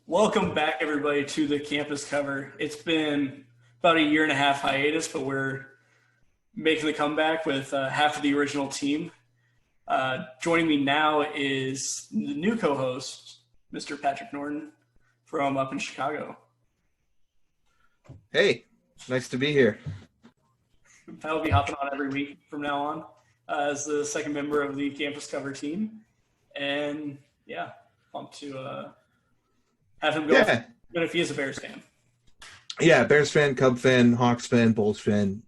Welcome back, everybody, to the campus cover. It's been about a year and a half hiatus, but we're making the comeback with half of the original team. Joining me now is the new co-host, Mr. Patrick Norton from up in Chicago. Hey, nice to be here. I'll be hopping on every week from now on as the second member of the campus cover team. And yeah, pumped to have him go, even if he is a Bears fan. Yeah, Bears fan, Cub fan, Hawks fan, Bulls fan.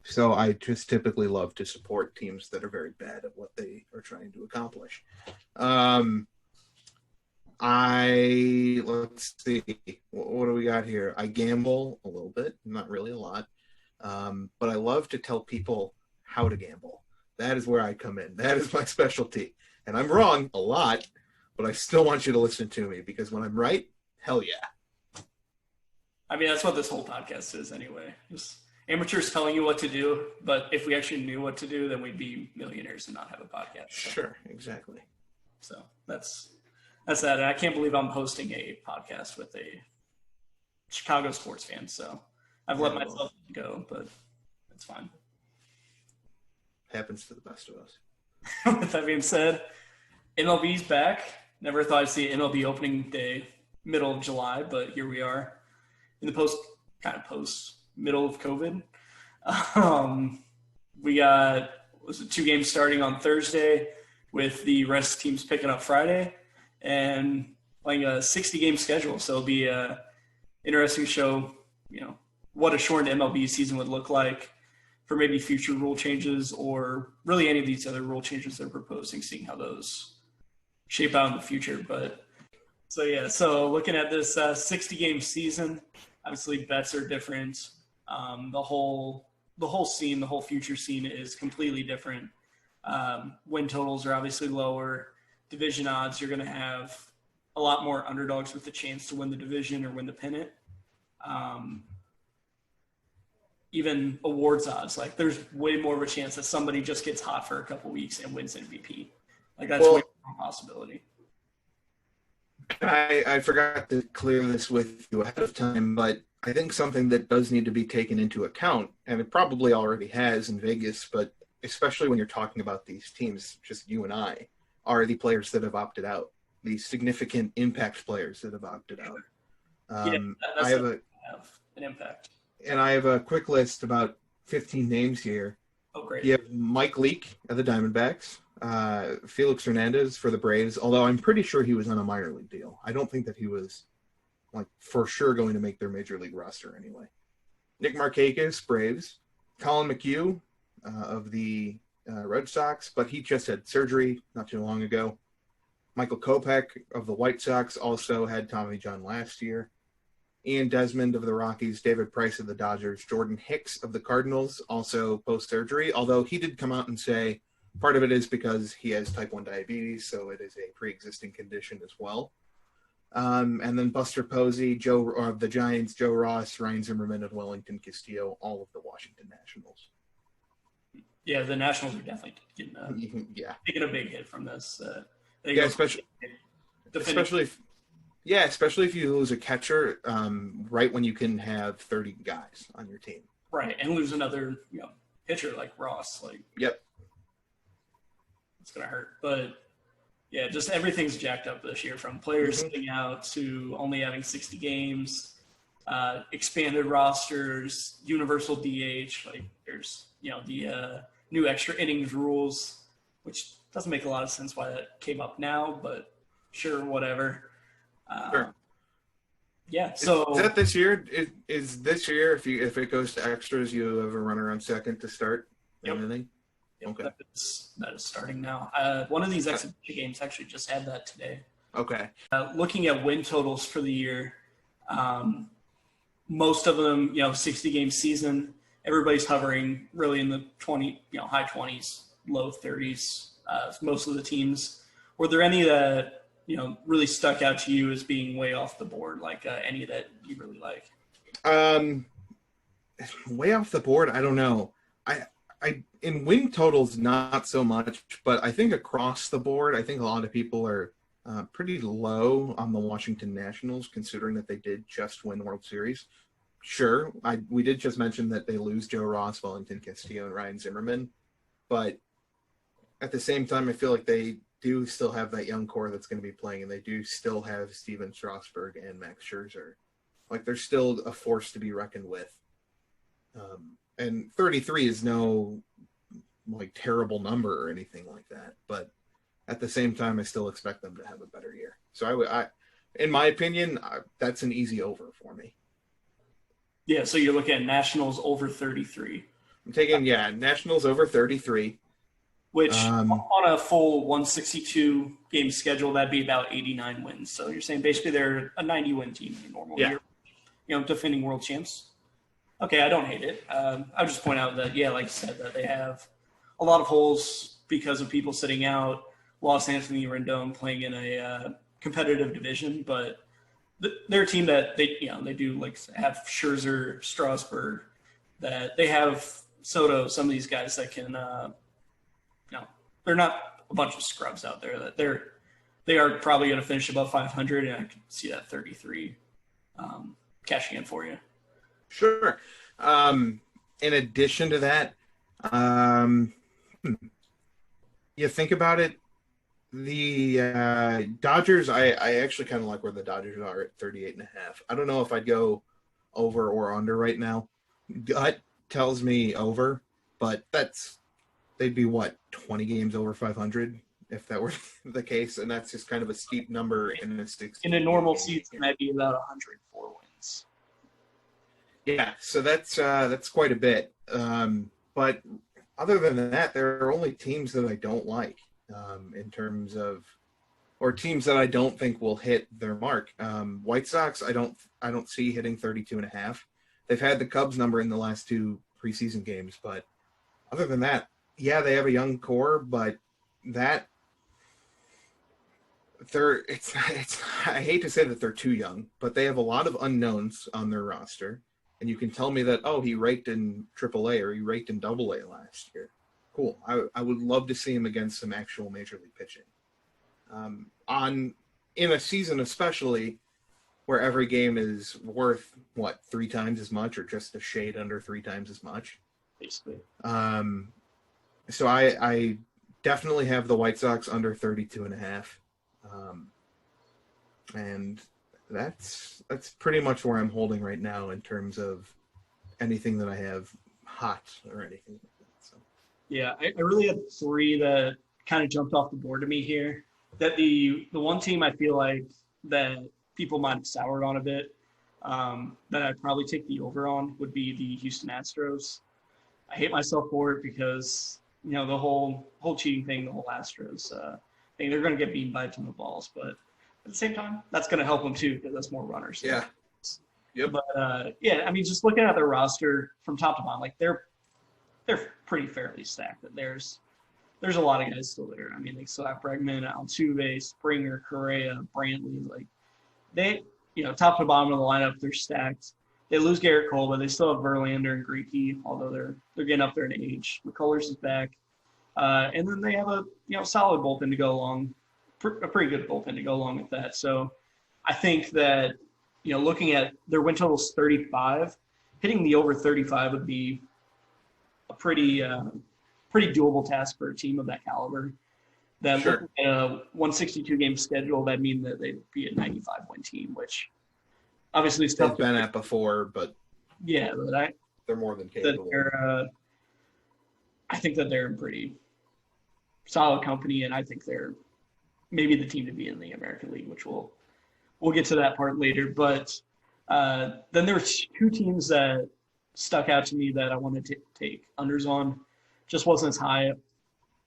So I just typically love to support teams that are very bad at what they are trying to accomplish. Let's see, what do we got here? I gamble a little bit, not really a lot, but I love to tell people how to gamble. That is where I come in. That is my specialty. And I'm wrong a lot, but I still want you to listen to me because when I'm right, hell yeah. I mean, that's what this whole podcast is anyway. Just amateurs telling you what to do, but if we actually knew what to do, then we'd be millionaires and not have a podcast. So. Sure, exactly. So that's that. And I can't believe I'm hosting a podcast with a Chicago sports fan. So I've let myself go, but it's fine. Happens to the best of us. With that being said, MLB's back. Never thought I'd see MLB opening day, middle of July, but here we are in the post middle of COVID. We got 2 games starting on Thursday with the rest teams picking up Friday and playing a 60-game schedule. So it'll be an interesting show, what a shortened MLB season would look like for maybe future rule changes or really any of these other rule changes they're proposing, seeing how those shape out in the future. But so looking at this 60-game season, obviously bets are different. The whole scene, the whole future scene is completely different. Win totals are obviously lower. Division odds, you're going to have a lot more underdogs with the chance to win the division or win the pennant. Even awards odds, like there's way more of a chance that somebody just gets hot for a couple weeks and wins MVP. Like that's way more a possibility. I forgot to clear this with you ahead of time, but I think something that does need to be taken into account, and it probably already has in Vegas, but especially when you're talking about these teams, just you and I, are the players that have opted out, the significant impact players that have opted out. I have an impact. And I have a quick list, about 15 names here. Oh, great. You have Mike Leake of the Diamondbacks, Felix Hernandez for the Braves, although I'm pretty sure he was on a minor league deal. I don't think that he was for sure going to make their major league roster anyway. Nick Markakis, Braves. Colin McHugh of the Red Sox, but he just had surgery not too long ago. Michael Kopech of the White Sox also had Tommy John last year. Ian Desmond of the Rockies, David Price of the Dodgers, Jordan Hicks of the Cardinals, also post-surgery, although he did come out and say part of it is because he has type 1 diabetes, so it is a pre-existing condition as well. And then Buster Posey, of the Giants, Joe Ross, Ryan Zimmerman, and Wellington Castillo, all of the Washington Nationals. Yeah, the Nationals are definitely taking a big hit from this. Especially if you lose a catcher right when you can have 30 guys on your team. Right, and lose another pitcher like Ross. Yep. It's going to hurt. But, yeah, just everything's jacked up this year, from players sitting out to only having 60 games, expanded rosters, universal DH. There's, the new extra innings rules, which doesn't make a lot of sense why that came up now, but sure, whatever. Sure. Yeah. So is that this year? Is this year if it goes to extras, you have a runner on second to start? Yep. Anything? Yep. Okay. That is starting now. One of these exhibition games actually just had that today. Okay. Looking at win totals for the year, most of them, 60-game season. Everybody's hovering really in the high 20s, low 30s. Most of the teams. Were there any that really stuck out to you as being way off the board, any that you really like? Way off the board, I don't know. I in win totals, not so much, but I think across the board, I think a lot of people are Pretty low on the Washington Nationals, considering that they did just win World Series. Sure, we did just mention that they lose Joe Ross, Valentin Castillo, and Ryan Zimmerman, but at the same time, I feel like they do still have that young core that's going to be playing, and they do still have Steven Strasburg and Max Scherzer. Like, they're still a force to be reckoned with. And 33 is no like terrible number or anything like that, but at the same time, I still expect them to have a better year. So I in my opinion, that's an easy over for me. Yeah, so you're looking at Nationals over 33. I'm taking Nationals over 33. Which on a full 162 game schedule, that'd be about 89 wins. So you're saying basically they're a 90-win team in a normal year, defending world champs. Okay, I don't hate it. I'll just point out that, like you said, that they have a lot of holes because of people sitting out, lost Anthony Rendon playing in a competitive division, but they're a team that they do like have Scherzer, Strasburg, that they have Soto, some of these guys that can they're not a bunch of scrubs out there. That they are probably going to finish above 500, and I can see that 33 cashing in for you. Sure. In addition to that, you think about it, the Dodgers, I actually kind of like where the Dodgers are at 38.5. I don't know if I'd go over or under right now. Gut tells me over, but they'd be 20 games over 500 if that were the case, and that's just kind of a steep number in a 60. In a normal season, that'd be about 104 wins. Yeah, so that's quite a bit. But other than that, there are only teams that I don't like in terms of, or teams that I don't think will hit their mark. White Sox, I don't see hitting 32.5. They've had the Cubs number in the last two preseason games, but other than that, yeah, they have a young core, but that I hate to say that they're too young, but they have a lot of unknowns on their roster. And you can tell me that, he raked in AAA or he raked in AA last year. Cool. I would love to see him against some actual major league pitching. In a season especially where every game is worth 3 times as much or just a shade under 3 times as much. Basically. So I definitely have the White Sox under 32.5. And that's pretty much where I'm holding right now in terms of anything that I have hot or anything like that. So. Yeah, I really had 3 that kind of jumped off the board to me here. That the one team I feel like that people might have soured on a bit, that I'd probably take the over on would be the Houston Astros. I hate myself for it because the whole cheating thing, the whole Astros thing, they're going to get beaten by a ton of balls, but at the same time, that's going to help them too because that's more runners. Yeah. Yep. But I mean, just looking at their roster from top to bottom, like they're pretty fairly stacked. But there's a lot of guys still there. I mean, they still have Bregman, Altuve, Springer, Correa, Brantley. Like they, top to bottom of the lineup, they're stacked. They lose Garrett Cole, but they still have Verlander and Greinke, although they're getting up there in age. McCullers is back, and then they have a solid bullpen to go along, a pretty good bullpen to go along with that. So I think that looking at their win totals 35, hitting the over 35 would be a pretty doable task for a team of that caliber. That sure. Looking at a 162 game schedule, that means that they'd be a 95 win team, which obviously is tough. They've been at before, but yeah, but they're more than capable. I think that they're in pretty solid company, and I think they're maybe the team to be in the American League, which we'll get to that part later. But then there were 2 teams that stuck out to me that I wanted to take unders on. Just wasn't as high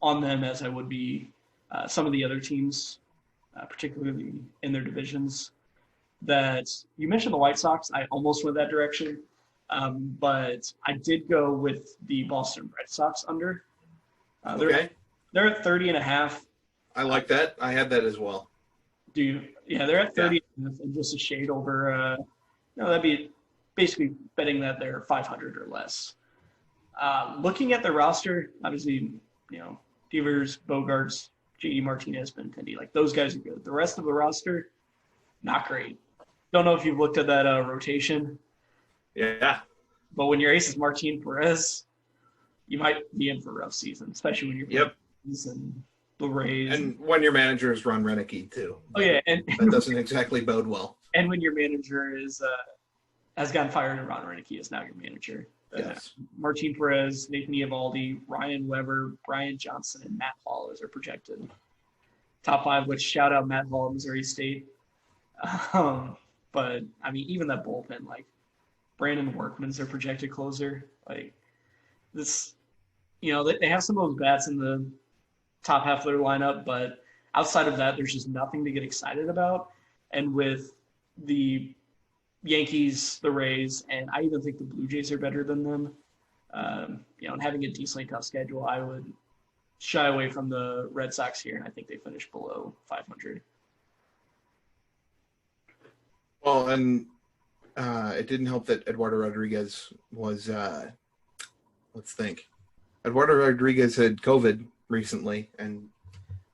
on them as I would be some of the other teams, particularly in their divisions. That you mentioned the White Sox. I almost went that direction, but I did go with the Boston Red Sox under. Okay. They're at 30.5. I like that. I had that as well. Do you? Yeah, they're at 30 and just a shade over. That'd be basically betting that they're 500 or less. Looking at the roster, obviously, Devers, Bogarts, JD Martinez, Benintendi. Like, those guys are good. The rest of the roster, not great. Don't know if you've looked at that rotation, Yeah. but when your ace is Martin Perez, you might be in for a rough season, especially when you're playing and the Rays. And when your manager is Ron Renicky, too. Oh, yeah. And that doesn't exactly bode well. And when your manager has gotten fired and Ron Renicky is now your manager. Yes. Martin Perez, Nathan Eovaldi, Ryan Weber, Brian Johnson, and Matt Hall are projected. Top 5, which shout out Matt Hall, Missouri State. But, I mean, even that bullpen, like, Brandon Workman's their projected closer. Like, this, they have some of those bats in the top half of their lineup, but outside of that, there's just nothing to get excited about. And with the Yankees, the Rays, and I even think the Blue Jays are better than them, and having a decently tough schedule, I would shy away from the Red Sox here, and I think they finish below 500. Well, and it didn't help that Eduardo Rodriguez was, let's think. Eduardo Rodriguez had COVID recently, and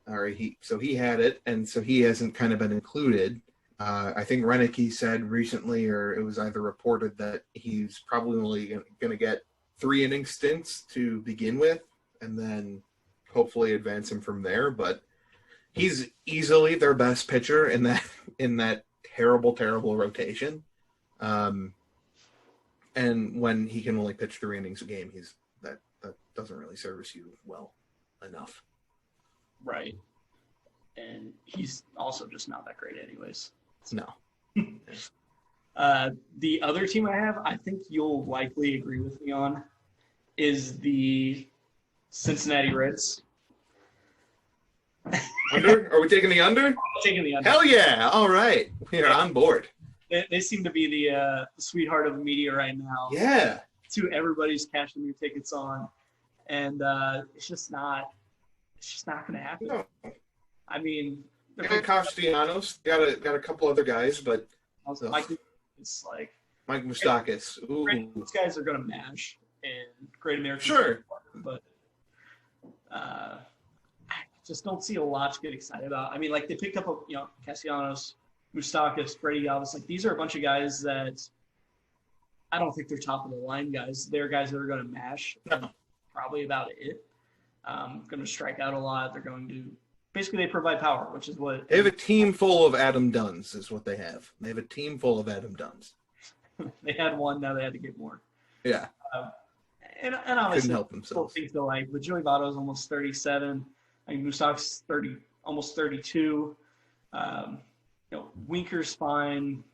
he had it, and so he hasn't kind of been included. I think Renicky said recently, or it was either reported, that he's probably only going to get 3 inning stints to begin with, and then hopefully advance him from there. But he's easily their best pitcher in that terrible rotation. And when he can only pitch 3 innings a game, that doesn't really service you well enough. Right. And he's also just not that great anyways. No. The other team I have, I think you'll likely agree with me on, is the Cincinnati Reds. Under? Are we taking the under? I'm taking the under. Hell yeah. All right. We're on board. They seem to be the sweetheart of the media right now. Yeah. To everybody's cashing their tickets on. And it's just not going to happen. No. I mean, they got Castellanos, got a couple other guys, but also Mike Moustakas. Ooh. These guys are going to mash in Great American. Sure. But I just don't see a lot to get excited about. I mean, like, they picked up, Castellanos, Moustakas, Brady Galvis. Like, these are a bunch of guys that I don't think they're top of the line guys. They're guys that are going to mash. No. Probably about it. Going to strike out a lot. They're going to basically, they provide power, which is what they have. A team full of Adam Dunns is what they have. They have a team full of Adam Dunns. They had one, now they had to get more. Yeah. And honestly, couldn't help themselves. Think though, like, but Joey Votto's almost 37. I mean, Moustakas 30, almost 32. Winker's fine.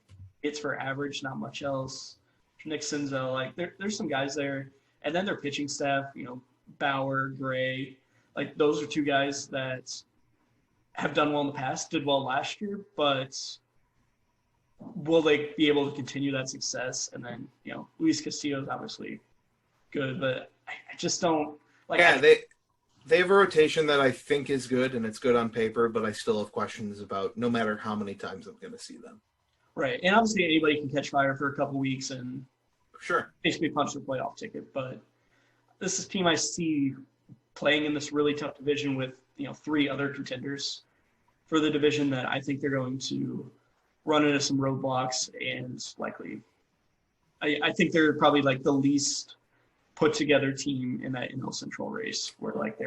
It's for average, not much else. Nick Senzel, like, there's some guys there. And then their pitching staff, Bauer, Gray, like, those are 2 guys that have done well in the past, did well last year, but will they be able to continue that success? And then, Luis Castillo is obviously good, but I just don't like. Yeah, they have a rotation that I think is good, and it's good on paper, but I still have questions about no matter how many times I'm going to see them. Right, and obviously anybody can catch fire for a couple weeks and sure basically punch their playoff ticket, but this is a team I see playing in this really tough division with 3 other contenders for the division that I think they're going to run into some roadblocks, and likely I think they're probably like the least put together team in that NL Central race, where like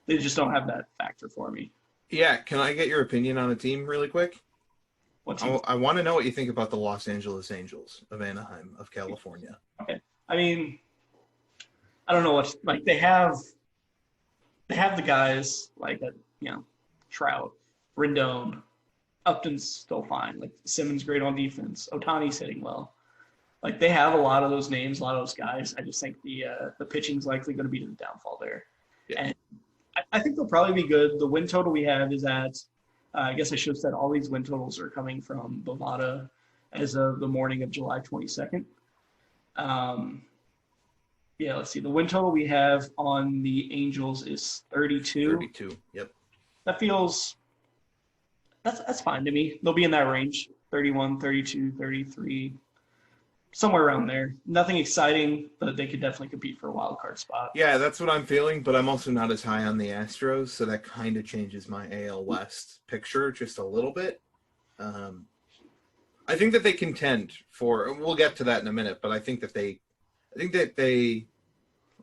they just don't have that factor for me. Yeah, can I get your opinion on a team really quick? What team? I want to know what you think about the Los Angeles Angels of Anaheim of California. Okay, I mean, I don't know what, like, they have the guys like Trout, Rendon, Upton's still fine. Like, Simmons great on defense. Ohtani's hitting well. Like, they have a lot of those names, a lot of those guys. I just think the pitching's likely going to be the downfall there. Yeah. And I think they'll probably be good. The win total we have is at, I guess I should have said all these win totals are coming from Bovada as of the morning of July 22nd. Yeah, let's see. The win total we have on the Angels is 32. 32, yep. That feels – that's fine to me. They'll be in that range, 31, 32, 33, somewhere around there. Nothing exciting, but they could definitely compete for a wild card spot. Yeah, that's what I'm feeling, but I'm also not as high on the Astros, so that kind of changes my AL West picture just a little bit. I think that they contend for. We'll get to that in a minute, but I think that they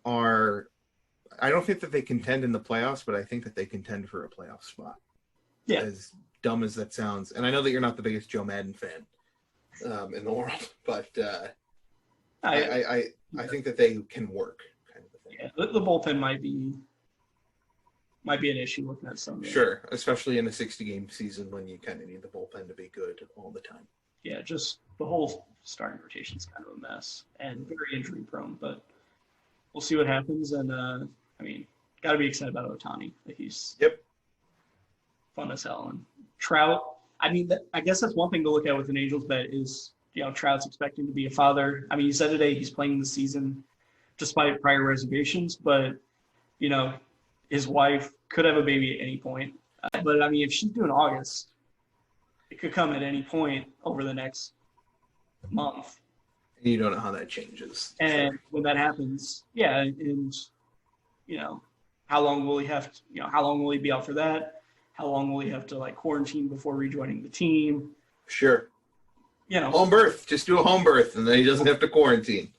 are. I don't think that they contend in the playoffs, but I think that they contend for a playoff spot. Yeah. As dumb as that sounds, and I know that you're not the biggest Joe Madden fan in the world, but I think that they can work, kind of a thing. Yeah, the bullpen might be an issue looking at some. Sure, especially in a 60-game season when you kind of need the bullpen to be good all the time. Yeah, just the whole starting rotation is kind of a mess and very injury prone, but we'll see what happens. And got to be excited about Ohtani. He's fun as hell. And Trout, I guess that's one thing to look at with an Angels bet is, Trout's expecting to be a father. I mean, he said today he's playing the season despite prior reservations, but, his wife could have a baby at any point. But, if she's due in August, it could come at any point over the next month. And you don't know how that changes. And when that happens, how long will he have to, how long will he be out for that? How long will he have to quarantine before rejoining the team? Sure. Home birth. Just do a home birth, and then he doesn't have to quarantine.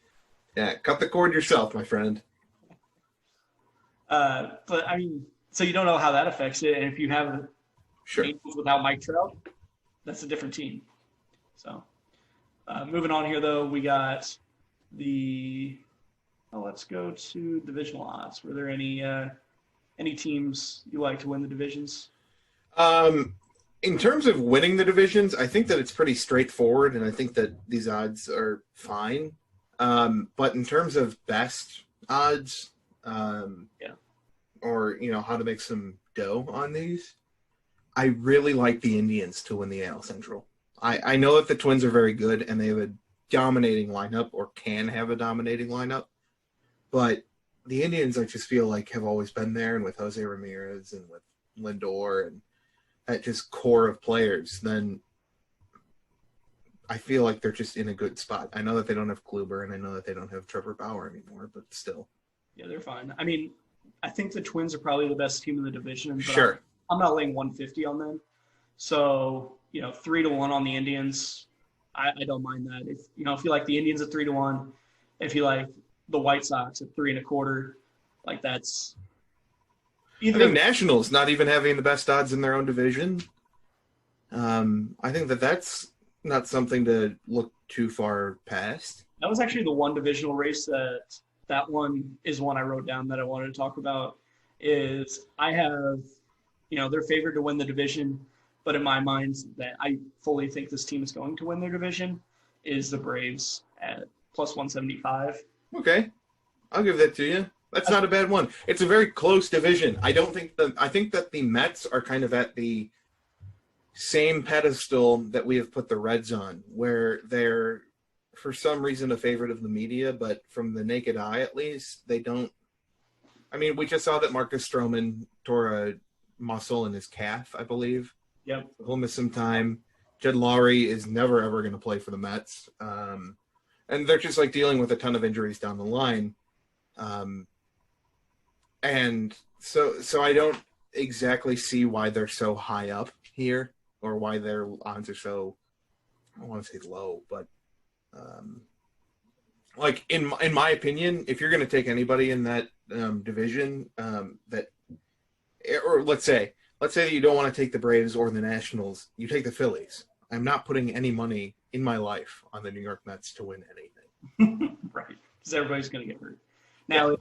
Yeah, cut the cord yourself, my friend. But so you don't know how that affects it, and if you have Angels without Mike Trout, that's a different team. So, moving on here, though, we got let's go to divisional odds. Were there any teams you like to win the divisions? In terms of winning the divisions, I think that it's pretty straightforward, and I think that these odds are fine. But in terms of best odds, or how to make some dough on these, I really like the Indians to win the AL Central. I know that the Twins are very good, and they have a dominating lineup, or can have a dominating lineup, but the Indians, I just feel like, have always been there, and with Jose Ramirez and with Lindor and that just core of players, then I feel like they're just in a good spot. I know that they don't have Kluber, and I know that they don't have Trevor Bauer anymore, but still. Yeah, they're fine. I think the Twins are probably the best team in the division. But sure. I'm not laying 150 on them. So, 3-1 on the Indians, I don't mind that. If you like the Indians at 3-1, if you like the White Sox at 3.25, that's either. I think Nationals not even having the best odds in their own division. I think that's not something to look too far past. That was actually the one divisional race that one is one I wrote down that I wanted to talk about. Is I have, they're favored to win the division, but in my mind, that I fully think this team is going to win their division, is the Braves at plus 175. Okay, I'll give that to you. That's not a bad one. It's a very close division. I think that the Mets are kind of at the same pedestal that we have put the Reds on, where they're, for some reason, a favorite of the media, but from the naked eye, at least, they don't. We just saw that Marcus Stroman tore a muscle in his calf, I believe. Yep. He'll miss some time. Jed Lowry is never, ever going to play for the Mets. And they're just dealing with a ton of injuries down the line. And so I don't exactly see why they're so high up here, or why their odds are so, I don't want to say low, but in my opinion, if you're going to take anybody in that division, or let's say that you don't want to take the Braves or the Nationals, you take the Phillies. I'm not putting any money in my life on the New York Mets to win anything. Right, because everybody's going to get hurt. Now,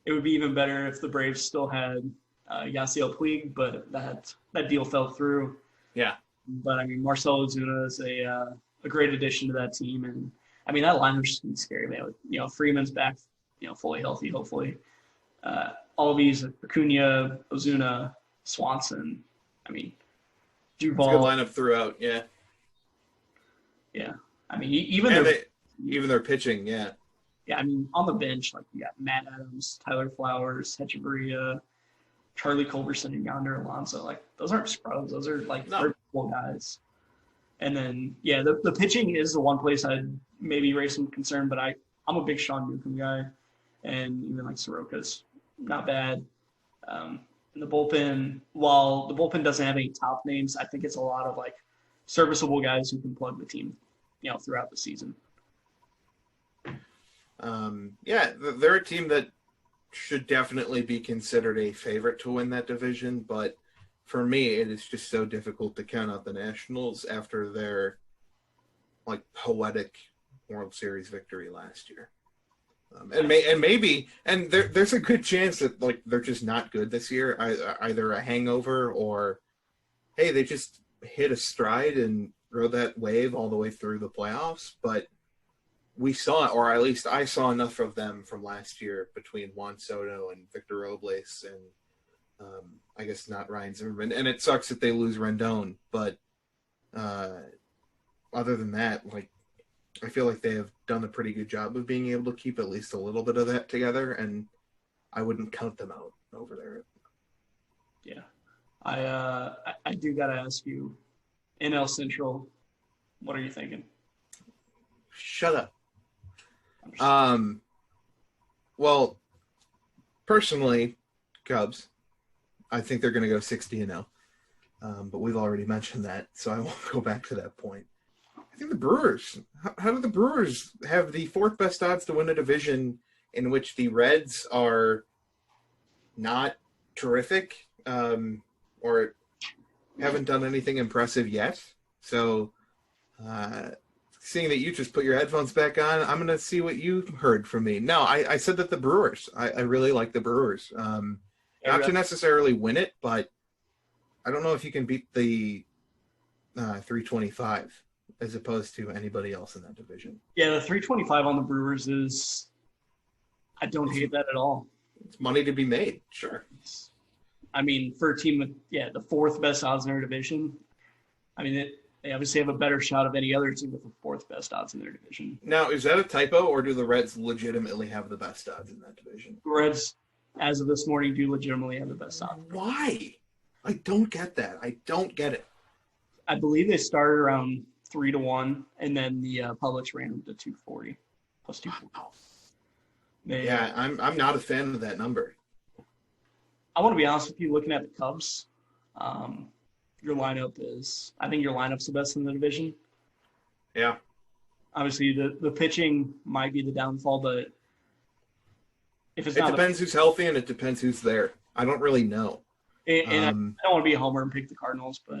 it would be even better if the Braves still had Yasiel Puig, but that deal fell through. Yeah. But, Marcell Ozuna is a great addition to that team. And, that lineup's just going to be scary, man. Freeman's back, fully healthy, hopefully. All these, Acuna, Ozuna, Swanson, Duvall. It's a good lineup throughout, yeah. Yeah. Even their pitching, yeah. Yeah, on the bench, you got Matt Adams, Tyler Flowers, Hechavarria, Charlie Culberson, and Yonder Alonso. Those aren't scrubs. Those are, no. cool guys. And then, yeah, the pitching is the one place I'd maybe raise some concern, but I'm a big Sean Newcomb guy, and even like Soroka's not bad. And the bullpen, while the bullpen doesn't have any top names, I think it's a lot of like serviceable guys who can plug the team, throughout the season. They're a team that should definitely be considered a favorite to win that division, but for me, it is just so difficult to count out the Nationals after their like poetic World Series victory last year. There's a good chance that like they're just not good this year, either a hangover or, hey, they just hit a stride and rode that wave all the way through the playoffs. But we saw, or at least I saw enough of them from last year between Juan Soto and Victor Robles and I guess not Ryan Zimmerman. And it sucks that they lose Rendon, but other than that, like, I feel like they have done a pretty good job of being able to keep at least a little bit of that together, and I wouldn't count them out over there. Yeah. I do got to ask you, NL Central, what are you thinking? Shut up. Well, personally, Cubs, I think they're going to go 60-0. But we've already mentioned that, so I won't go back to that point. I think the Brewers. How do the Brewers have the fourth best odds to win a division in which the Reds are not terrific or haven't done anything impressive yet? So, seeing that you just put your headphones back on, I'm going to see what you heard from me. No, I said that the Brewers. I really like the Brewers. Not to necessarily win it, but I don't know if you can beat the 325 as opposed to anybody else in that division. Yeah, the 325 on the Brewers is – I don't hate that at all. It's money to be made, sure. I mean, for a team with, the fourth best odds in their division, I mean, they obviously have a better shot of any other team with the fourth best odds in their division. Now, is that a typo, or do the Reds legitimately have the best odds in that division? The Reds, as of this morning, do legitimately have the best odds. Why? I don't get that. I don't get it. I believe they started around 3-1, and then the publics ran them to 240 plus 240. Wow. I'm not a fan of that number. I want to be honest with you. Looking at the Cubs, your lineup is. I think your lineup's the best in the division. Yeah. Obviously, the pitching might be the downfall, but if it's not, it depends who's healthy and it depends who's there. I don't really know. And I don't want to be a homer and pick the Cardinals, but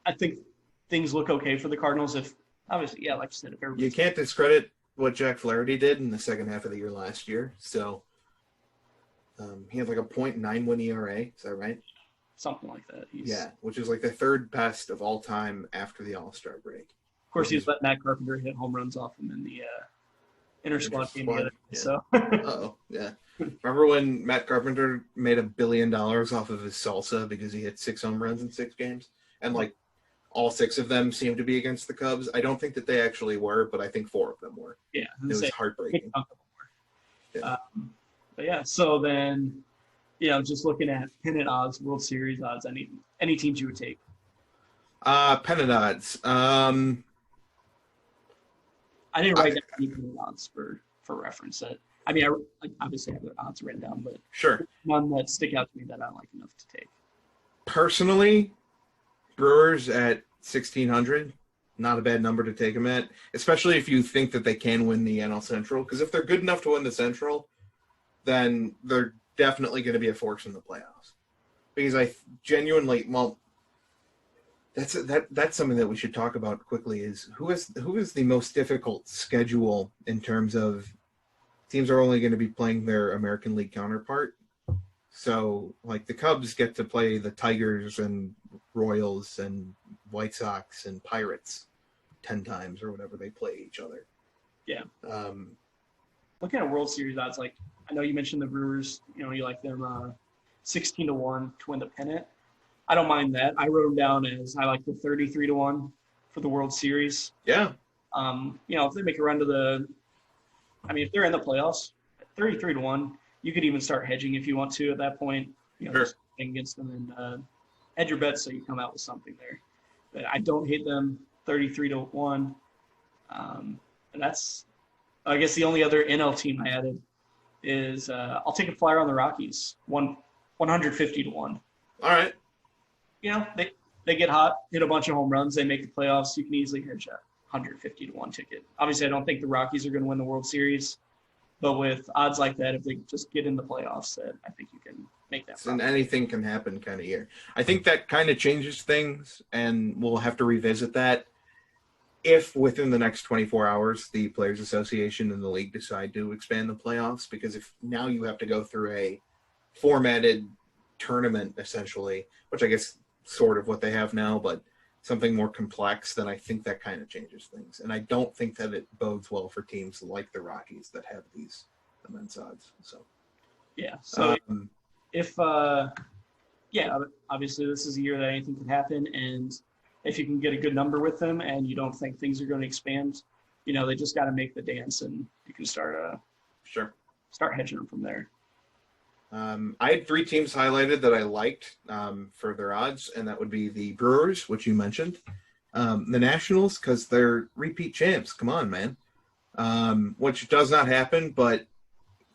I think things look okay for the Cardinals. If obviously, like you said, if everybody, you can't discredit what Jack Flaherty did in the second half of the year last year. So he had like a .9 win ERA. Is that right? Something like that. Which is like the third best of all time after the All-Star break. Of course, he's let Matt Carpenter hit home runs off him in the inter-squad game. Yeah. So. Yeah. Remember when Matt Carpenter made $1 billion off of his salsa because he hit 6 home runs in 6 games? And like all 6 of them seemed to be against the Cubs. I don't think that they actually were, but I think 4 of them were. Yeah. It was heartbreaking. Yeah. But so then, just looking at pennant odds, World Series odds, any teams you would take? Pennant odds. I didn't write down any pennant odds for reference. I mean, I obviously have the odds written down, but sure, none that stick out to me that I like enough to take. Personally, Brewers at 1,600, not a bad number to take them at, especially if you think that they can win the NL Central. Because if they're good enough to win the Central, then they're definitely going to be a force in the playoffs. Because I genuinely, that's something that we should talk about quickly. Is who is the most difficult schedule in terms of teams are only going to be playing their American League counterpart. So, like, the Cubs get to play the Tigers and Royals and White Sox and Pirates 10 times or whatever they play each other. Yeah. Looking at World Series odds, like, I know you mentioned the Brewers, you like them 16-1 to win the pennant. I don't mind that. I wrote them down as I like the 33-1 for the World Series. Yeah. If they make a run to if they're in the playoffs, 33-1, you could even start hedging if you want to at that point. Sure. Just against them and hedge your bets so you come out with something there. but I don't hate them 33-1. And that's, I guess, the only other NL team I added is I'll take a flyer on the Rockies, 150-1. All right. You know, they get hot, hit a bunch of home runs, they make the playoffs. You can easily hedge a 150-1 ticket. Obviously, I don't think the Rockies are going to win the World Series, but with odds like that, if they just get in the playoffs, I think you can make that. It's an anything can happen kind of year. I think that kind of changes things, and we'll have to revisit that if within the next 24 hours the Players Association and the league decide to expand the playoffs, because if now you have to go through a formatted tournament essentially, which I guess sort of what they have now, but something more complex, then I think that kind of changes things. And I don't think that it bodes well for teams like the Rockies that have these immense odds. So yeah. So obviously this is a year that anything can happen, and if you can get a good number with them and you don't think things are going to expand, you know, they just got to make the dance, and you can start hedging them from there. I had 3 teams highlighted that I liked for their odds, and that would be the Brewers, which you mentioned, the Nationals, because they're repeat champs. Come on, man. Which does not happen, but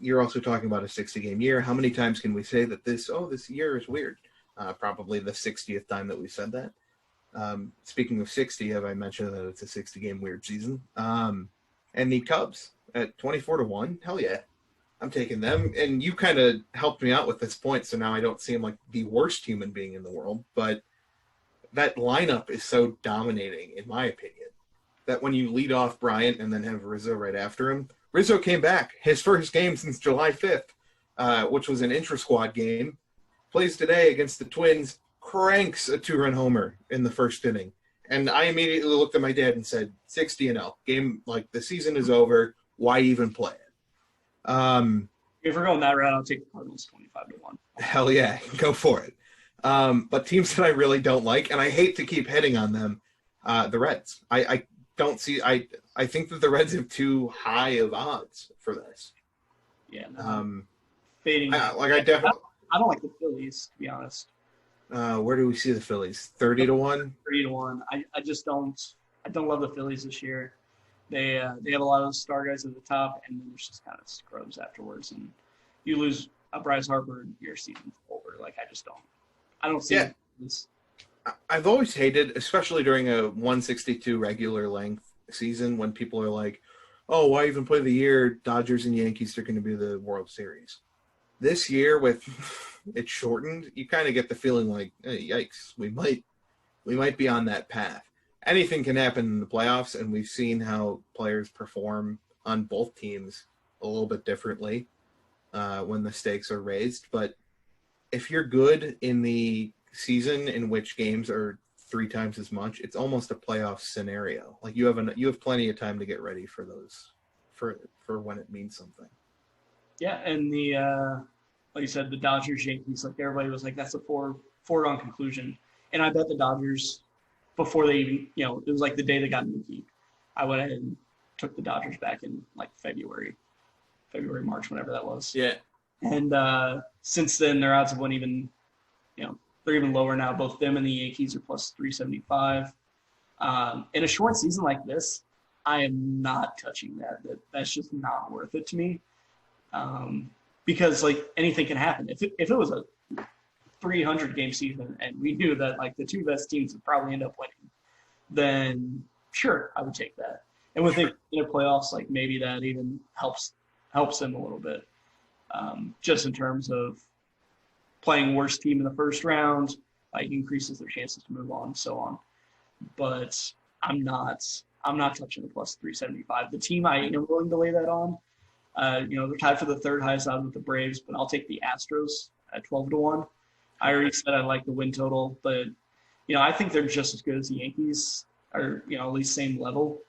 you're also talking about a 60-game year. How many times can we say that this year is weird? Probably the 60th time that we said that. Speaking of 60, have I mentioned that it's a 60-game weird season? And the Cubs at 24-1, hell yeah. I'm taking them, and you kind of helped me out with this point, so now I don't seem like the worst human being in the world, but that lineup is so dominating, in my opinion, that when you lead off Bryant and then have Rizzo right after him, Rizzo came back, his first game since July 5th, which was an intra-squad game, plays today against the Twins, cranks a 2-run homer in the first inning, and I immediately looked at my dad and said, 60-0, game, like, the season is over, why even play it? If we're going that route, I'll take the Cardinals 25-1. Hell yeah, go for it. But teams that I really don't like, and I hate to keep hitting on them, the Reds. I don't see. I think that the Reds have too high of odds for this. Yeah. No, fading. I don't like the Phillies, to be honest. Where do we see the Phillies? 30-1. 30-1. I just don't. I don't love the Phillies this year. They have a lot of those star guys at the top, and then there's just kind of scrubs afterwards. And you lose a Bryce Harper, your season's over. Like, I don't see this. I've always hated, especially during a 162 regular length season, when people are like, oh, why even play the year Dodgers and Yankees are going to be the World Series? This year, with it shortened, you kind of get the feeling like, hey, yikes, we might be on that path. Anything can happen in the playoffs, and we've seen how players perform on both teams a little bit differently when the stakes are raised. But if you're good in the season in which games are 3 times as much, it's almost a playoff scenario. Like, you have plenty of time to get ready for those, for when it means something. Yeah, and the like you said, the Dodgers Yankees, like, everybody was like, that's a foregone conclusion. And I bet the Dodgers, before they even, it was like the day they got Mookie, I went ahead and took the Dodgers back in like February, March, whenever that was. Yeah. And since then, their odds have went even, they're even lower now. Both them and the Yankees are plus 375. In a short season like this, I am not touching that. That's just not worth it to me. Because, like, anything can happen. If it was a 300-game season and we knew that, like, the 2 best teams would probably end up winning, then sure, I would take that. And with the playoffs, like, maybe that even helps them a little bit, just in terms of playing worst team in the first round, like, increases their chances to move on and so on. But I'm not touching the plus 375. The team I am willing to lay that on, they're tied for the 3rd highest odds with the Braves, but I'll take the Astros at 12-1. I already said I like the win total, but, I think they're just as good as the Yankees, or, at least same level.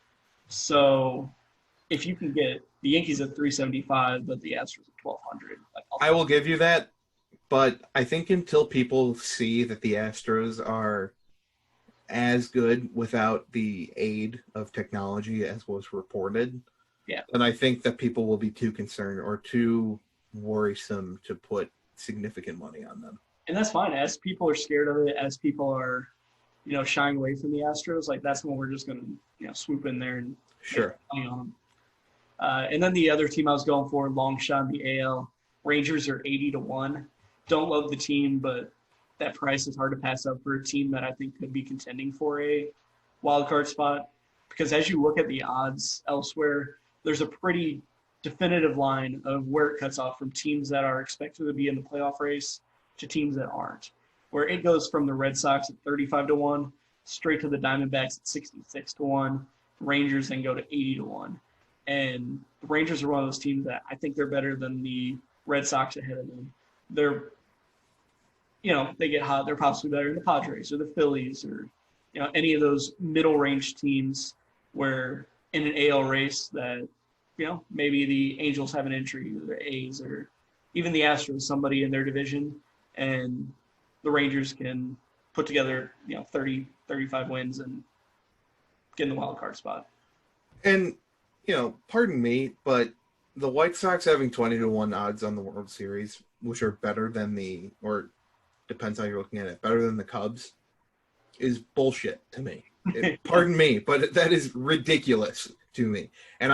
So if you can get the Yankees at 375, but the Astros at 1,200. Like, I will give you that, but I think until people see that the Astros are as good without the aid of technology as was reported, then I think that people will be too concerned or too worrisome to put significant money on them. And that's fine. As people are scared of it, as people are, shying away from the Astros, like that's when we're just going to, swoop in there and Sure. make money on them. And then the other team I was going for, long shot in the AL, Rangers are 80-1. Don't love the team, but that price is hard to pass up for a team that I think could be contending for a wild card spot. Because as you look at the odds elsewhere, there's a pretty definitive line of where it cuts off from teams that are expected to be in the playoff race to teams that aren't. Where it goes from the Red Sox at 35-1 straight to the Diamondbacks at 66-1. Rangers then go to 80-1. And the Rangers are one of those teams that I think they're better than the Red Sox ahead of them. They're, they get hot. They're possibly better than the Padres or the Phillies or, any of those middle range teams where in an AL race that, maybe the Angels have an injury or the A's or even the Astros, somebody in their division, and the Rangers can put together, 30, 35 wins and get in the wild card spot. And, pardon me, but the White Sox having 20-1 odds on the World Series, which are better than or depends how you're looking at it, better than the Cubs, is bullshit to me. Pardon me, but that is ridiculous to me. And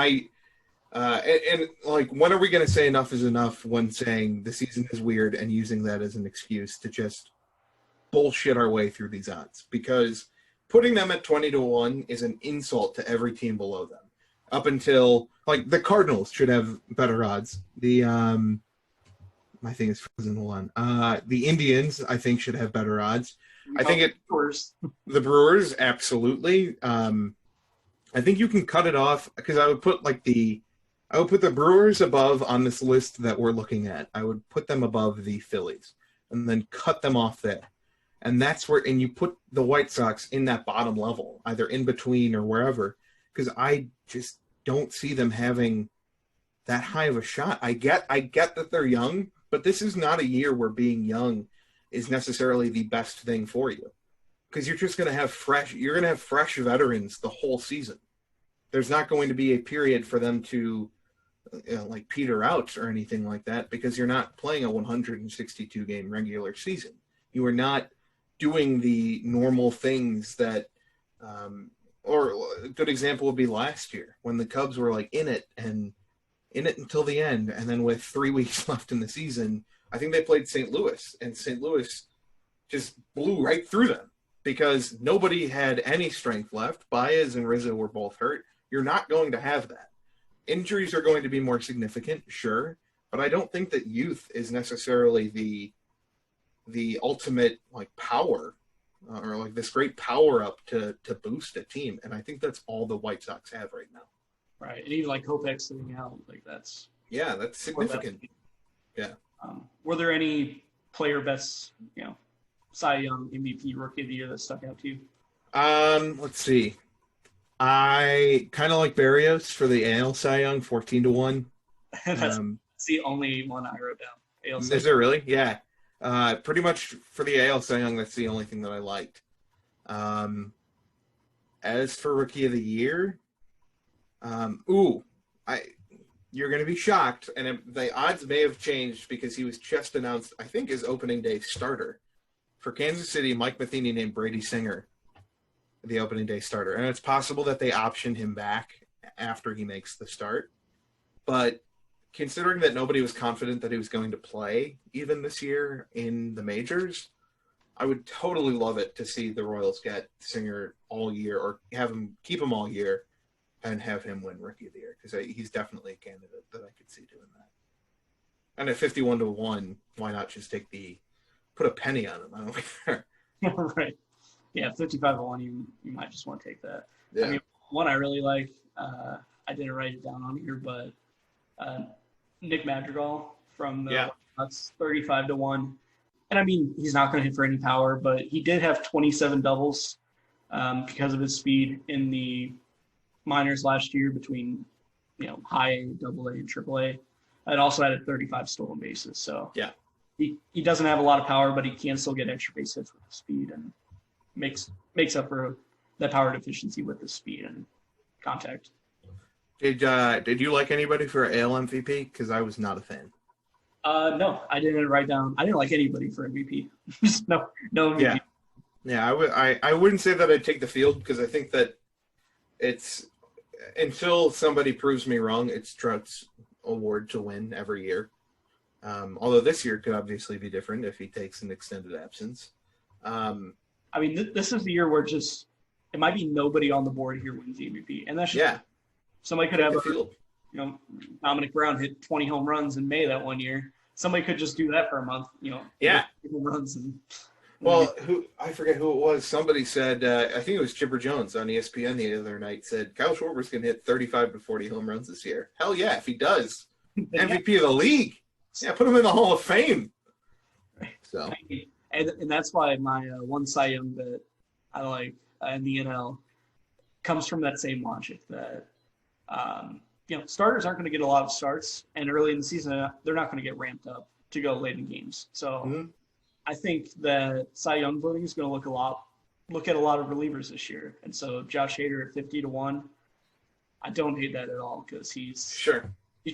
when are we going to say enough is enough when saying the season is weird and using that as an excuse to just bullshit our way through these odds? Because putting them at 20-1 is an insult to every team below them. Up until the Cardinals should have better odds. My thing is frozen. Hold on. The Indians, I think, should have better odds. I think the Brewers, absolutely. I think you can cut it off because I would put the Brewers above on this list that we're looking at. I would put them above the Phillies and then cut them off there. And that's where, and you put the White Sox in that bottom level, either in between or wherever, because I just don't see them having that high of a shot. I get that they're young, but this is not a year where being young is necessarily the best thing for you, because you're just going to have fresh veterans the whole season. There's not going to be a period for them to peter out or anything like that, because you're not playing a 162 game regular season. You are not doing the normal things that, or a good example would be last year when the Cubs were in it until the end. And then with 3 weeks left in the season, I think they played St. Louis, and St. Louis just blew right through them because nobody had any strength left. Baez and Rizzo were both hurt. You're not going to have that. Injuries are going to be more significant, sure, but I don't think that youth is necessarily the ultimate power or this great power up to boost a team. And I think that's all the White Sox have right now. Right. And even Kopech sitting out, that's significant. Yeah. Were there any player bets, Cy Young, MVP, Rookie of the Year that stuck out to you? Let's see. I kind of like Berrios for the AL Cy Young, 14-1. That's the only one I wrote down. AL Cy Is there really? Yeah. Pretty much for the AL Cy Young, that's the only thing that I liked. As for Rookie of the Year, you're going to be shocked, and the odds may have changed because he was just announced, I think, as opening day starter. For Kansas City, Mike Matheny named Brady Singer the opening day starter, and it's possible that they option him back after he makes the start. But considering that nobody was confident that he was going to play even this year in the majors, I would totally love it to see the Royals get Singer all year, or keep him all year and have him win Rookie of the Year, because he's definitely a candidate that I could see doing that. And at 51-1, why not just put a penny on him? I don't care. Right. Yeah, 55-1, you might just want to take that. Yeah. I mean, one I really like, I didn't write it down on here, but Nick Madrigal from the Bucks, 35-1. And I mean, he's not going to hit for any power, but he did have 27 doubles because of his speed in the minors last year between, high A, double A, and triple A. It also added 35 stolen bases. So yeah, he doesn't have a lot of power, but he can still get extra base hits with the speed and makes up for that power deficiency with the speed and contact. Did you like anybody for AL MVP? Because I was not a fan. No, I didn't write down. I didn't like anybody for MVP. no MVP. Yeah, I wouldn't say that I'd take the field because I think that it's until somebody proves me wrong, it's Trout's award to win every year. Although this year could obviously be different if he takes an extended absence. I mean, this is the year where just it might be nobody on the board here wins the MVP, and that's just Yeah, somebody could take have the a, field. Dominic Brown hit 20 home runs in May that one year. Somebody could just do that for a month, Yeah. home runs and. Well, I forget who it was. Somebody said, I think it was Chipper Jones on ESPN the other night, said Kyle Schwarber's going to hit 35 to 40 home runs this year. Hell yeah, if he does. MVP of the league. Yeah, put him in the Hall of Fame. So, And that's why my one Cy Young that I like in the NL comes from that same logic that, starters aren't going to get a lot of starts, and early in the season, they're not going to get ramped up to go late in games. So I think that Cy Young voting is going to look at a lot of relievers this year. And so Josh Hader at 50-1, I don't hate that at all because he's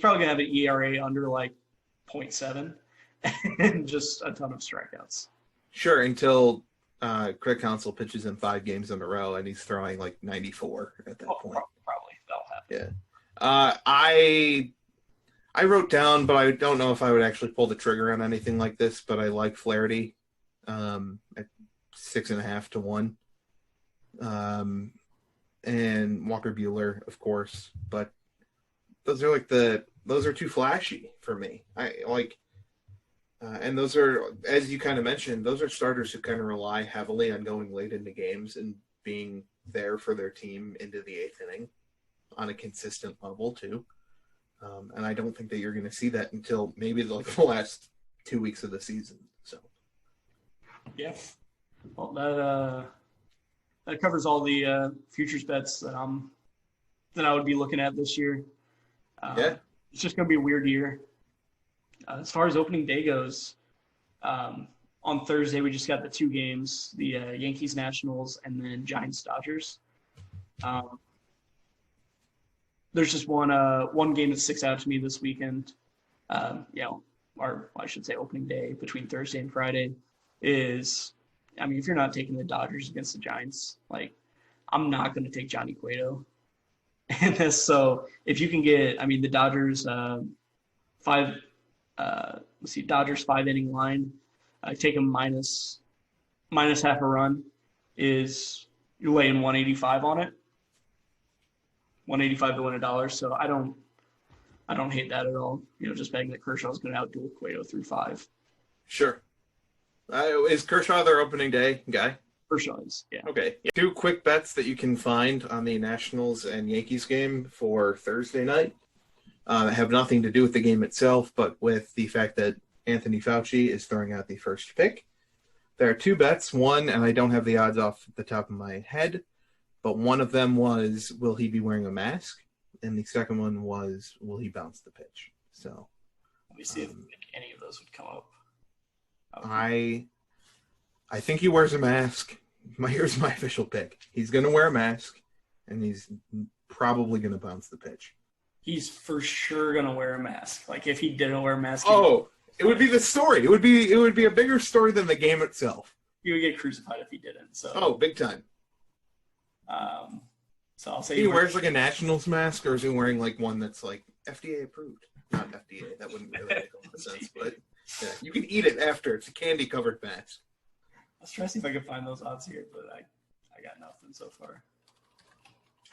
probably going to have an ERA under like 0.7 and just a ton of strikeouts. Sure, until Craig Counsell pitches in 5 games in a row and he's throwing like 94 at that point. Probably that'll happen. Yeah. I wrote down, but I don't know if I would actually pull the trigger on anything like this, but I like Flaherty at 6.5 to 1. And Walker Buehler, of course, but those are too flashy for me. And those are, as you kind of mentioned, those are starters who kind of rely heavily on going late into games and being there for their team into the 8th inning on a consistent level too. And I don't think that you're going to see that until maybe the last 2 weeks of the season. So, yeah. Well, that covers all the futures bets that I would be looking at this year. It's just going to be a weird year. As far as opening day goes, on Thursday we just got the 2 games: the Yankees Nationals and then Giants Dodgers. There's just one game that sticks out to me this weekend. Or I should say opening day between Thursday and Friday is, if you're not taking the Dodgers against the Giants, I'm not going to take Johnny Cueto. And so if you can get, the Dodgers Dodgers 5-inning line, take them minus half a run is you're laying 185 on it. 185 to win $1. So I don't hate that at all. Just betting that Kershaw's going to outduel Cueto through 5. Sure. Is Kershaw their opening day guy? Kershaw is, yeah. Okay. 2 quick bets that you can find on the Nationals and Yankees game for Thursday night. Have nothing to do with the game itself, but with the fact that Anthony Fauci is throwing out the first pick. There are 2 bets. One, and I don't have the odds off the top of my head, but one of them was, will he be wearing a mask? And the second one was, will he bounce the pitch? So let me see if any of those would come up. I think he wears a mask. Here's my official pick. He's going to wear a mask, and he's probably going to bounce the pitch. He's for sure going to wear a mask. If he didn't wear a mask. It would be the story. It would be a bigger story than the game itself. He would get crucified if he didn't. So. Oh, big time. So I'll say he wears a Nationals mask, or is he wearing one that's FDA approved? Not FDA. That wouldn't really make a lot of sense, but yeah, you can eat it after. It's a candy covered mask. I was trying to see if I could find those odds here, but I got nothing so far.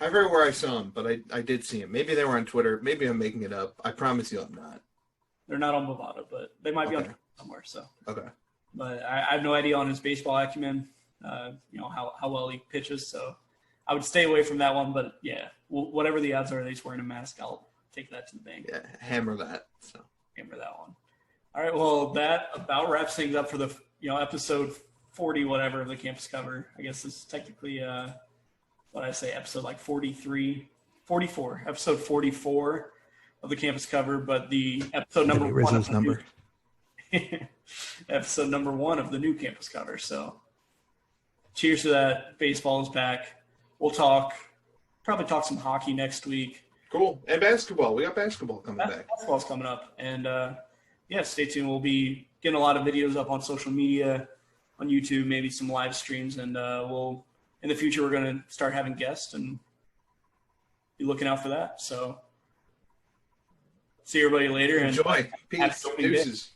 I forget where I saw them, but I did see them. Maybe they were on Twitter. Maybe I'm making it up. I promise you I'm not. They're not on Bovada, but they might be on Twitter somewhere. So okay. But I have no idea on his baseball acumen, how well he pitches. So I would stay away from that one. But yeah, whatever the odds are that he's wearing a mask, I'll take that to the bank. Yeah, hammer that. So hammer that one. All right. Well, that about wraps things up for the episode 40 whatever of the campus cover. I guess this is technically episode 44, episode 44 of the campus cover, but the episode number one. Episode number 1 of the new campus cover. So cheers to that. Baseball is back. We'll probably talk some hockey next week. Cool. And basketball. We got basketball coming back. Basketball's coming up. And stay tuned. We'll be getting a lot of videos up on social media on YouTube, maybe some live streams, and we'll in the future we're going to start having guests and be looking out for that. So see everybody later. Enjoy. And Peace. Deuces.